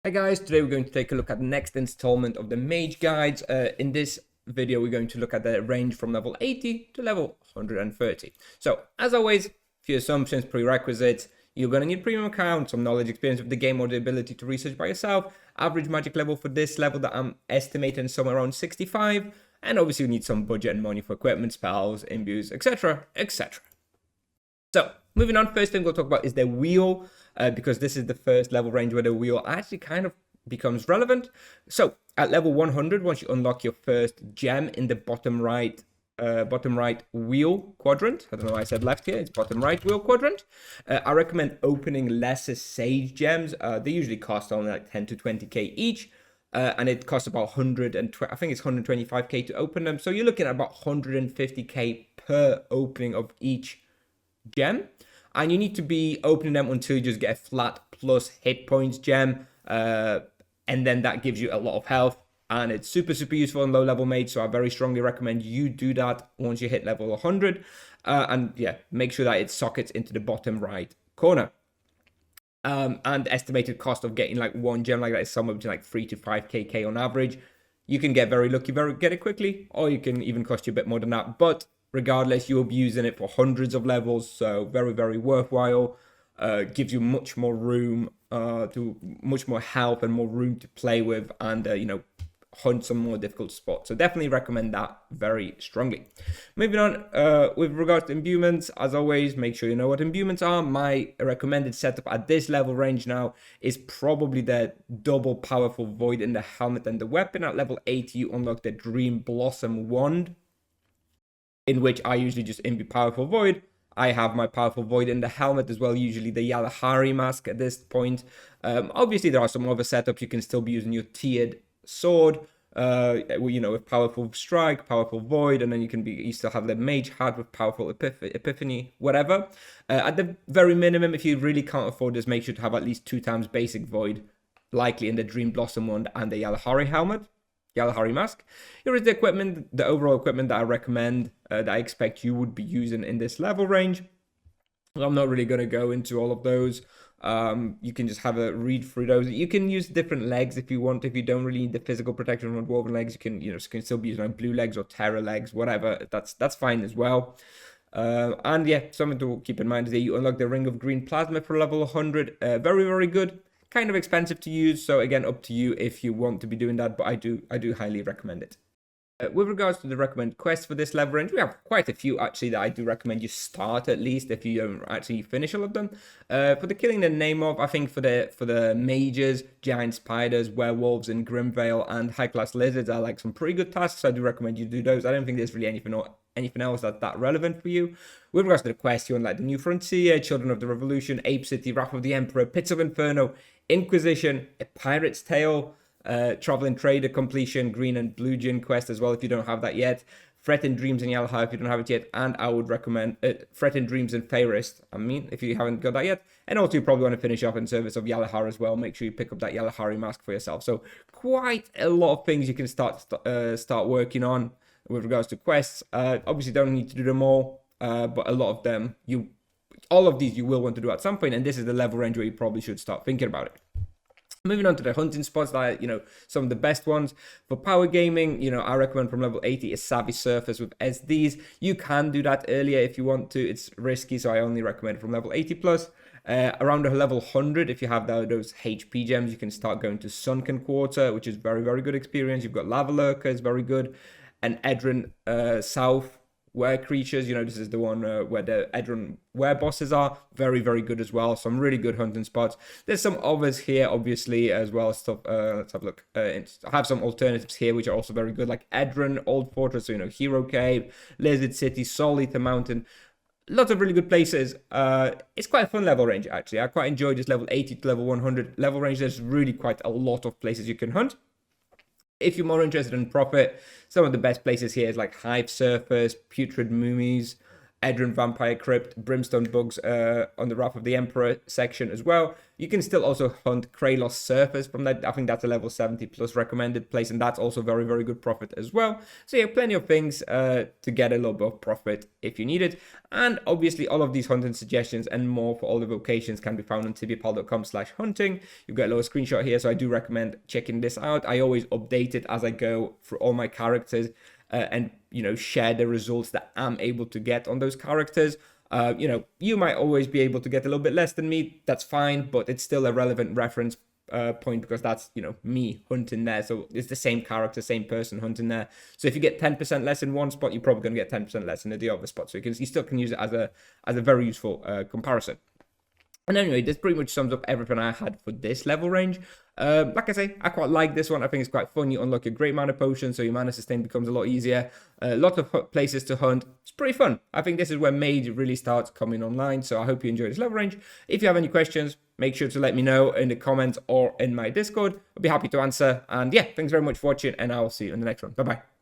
Hi guys, today we're going to take a look at the next installment of the Mage guides. In this video, we're going to look at the range from level 80 to level 130. So, as always, few assumptions, prerequisites. You're going to need premium account, some knowledge, experience with the game, or the ability to research by yourself. Average magic level for this level that I'm estimating somewhere around 65. And obviously, you need some budget and money for equipment, spells, imbues, etc., etc. So, moving on, first thing we'll talk about is the wheel, because this is the first level range where the wheel actually kind of becomes relevant. So, at level 100, once you unlock your first gem in the bottom right wheel quadrant, I don't know why I said left here, it's bottom right wheel quadrant, I recommend opening lesser sage gems. They usually cost only like 10 to 20k each. And it costs about 120, I think it's 125k to open them. So you're looking at about 150k per opening of each gem, and you need to be opening them until you just get a flat plus hit points gem, and then that gives you a lot of health, and it's super useful in low level mage. So I very strongly recommend you do that once you hit level 100, and yeah, make sure that it sockets into the bottom right corner. And estimated cost of getting like one gem like that is somewhere between like 3 to 5k on average. You can get very lucky, get it quickly, or you can even cost you a bit more than that, but regardless, you'll be using it for hundreds of levels, so very worthwhile. Gives you much more room, much more health and more room to play with, and hunt some more difficult spots. So definitely recommend that very strongly. Moving on, with regards to imbuements, as always, make sure you know what imbuements are. My recommended setup at this level range now is probably the double powerful void in the helmet and the weapon. At level 80, you unlock the Dream Blossom wand, in which I usually just imbue powerful void. I have my powerful void in the helmet as well, usually the Yalahari mask at this point. Obviously, there are some other setups. You can still be using your tiered sword, with powerful strike, powerful void, and then you still have the mage hat with powerful epiphany, whatever. At the very minimum, if you really can't afford this, make sure to have at least 2 times basic void, likely in the Dream Blossom wand and the Yalahari helmet. Yalahari mask. Here is the equipment, the overall equipment that I recommend, that I expect you would be using in this level range. I'm not really going to go into all of those. You can just have a read through those. You can use different legs if you want. If you don't really need the physical protection from woven legs, you can still be using like blue legs or terror legs, whatever. That's fine as well. And yeah, something to keep in mind is that you unlock the Ring of Green Plasma for level 100. Very good. Kind of expensive to use, so again, up to you if you want to be doing that, but I do highly recommend it. With regards to the recommended quests for this level range, we have quite a few actually that I do recommend you start at least if you don't actually finish all of them. For the Killing the Name of, I think for the mages, giant spiders, werewolves in Grimvale, and high class lizards are like some pretty good tasks. So I do recommend you do those. I don't think there's really anything else that's that relevant for you. With regards to the quest, you want like the New Frontier, Children of the Revolution, Ape City, Wrath of the Emperor, Pits of Inferno, Inquisition, A Pirate's Tale, Traveling Trader completion, Green and Blue Gin quest as well if you don't have that yet, Threatened Dreams in Yalahar if you don't have it yet, and I would recommend Threatened Dreams in Fairest, if you haven't got that yet. And also you probably want to finish off in service of Yalahar as well. Make sure you pick up that Yalahari mask for yourself. So quite a lot of things you can start working on with regards to quests. Obviously don't need to do them all, but a lot of them, all of these you will want to do at some point, and this is the level range where you probably should start thinking about it. Moving on to the hunting spots that some of the best ones for power gaming, I recommend from level 80 is Savvy Surfers with SDs. You can do that earlier if you want to. It's risky, so I only recommend from level 80 plus. Around a level 100, if you have those HP gems, you can start going to Sunken Quarter, which is very good experience. You've got Lava Lurker, is very good, and Edron South Were Creatures, this is the one where the Edron Were bosses are. Very good as well. Some really good hunting spots. There's some others here, obviously, as well. Stuff. Let's have a look. I have some alternatives here, which are also very good, like Edron, Old Fortress, Hero Cave, Lizard City, Soul Eater Mountain. Lots of really good places. It's quite a fun level range, actually. I quite enjoyed this level 80 to level 100 level range. There's really quite a lot of places you can hunt. If you're more interested in profit, some of the best places here is like Hive Surfers, Putrid Mummies, Edrin Vampire Crypt, Brimstone Bugs on the Wrath of the Emperor section as well. You can still also hunt Kralos Surface from that. I think that's a level 70 plus recommended place, and that's also very, very good profit as well. So yeah, plenty of things to get a little bit of profit if you need it. And obviously all of these hunting suggestions and more for all the vocations can be found on TibiaPal.com/hunting. You've got a little screenshot here, so I do recommend checking this out. I always update it as I go through all my characters and, you know, share the results that I'm able to get on those characters. You know, you might always be able to get a little bit less than me. That's fine, but it's still a relevant reference point because that's, you know, me hunting there. So it's the same character, same person hunting there. So if you get 10% less in one spot, you're probably going to get 10% less in the other spot. So you still can use it as a very useful comparison. And anyway, this pretty much sums up everything I had for this level range. Like I say, I quite like this one. I think it's quite fun. You unlock a great mana potion, so your mana sustain becomes a lot easier. A lot of places to hunt. It's pretty fun. I think this is where Mage really starts coming online, so I hope you enjoy this level range. If you have any questions, make sure to let me know in the comments or in my Discord. I'll be happy to answer. And yeah, thanks very much for watching, and I'll see you in the next one. Bye-bye.